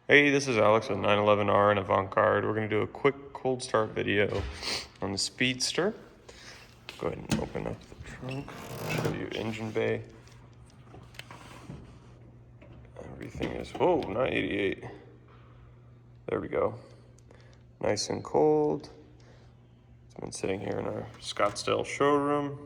Hey, this is Alex with 911R and Avant-Garde. We're going to do a quick cold start video on the Speedster. Go ahead and open up the trunk, show you engine bay. Everything is, oh, not 88. There we go. Nice and cold. It's been sitting here in our Scottsdale showroom.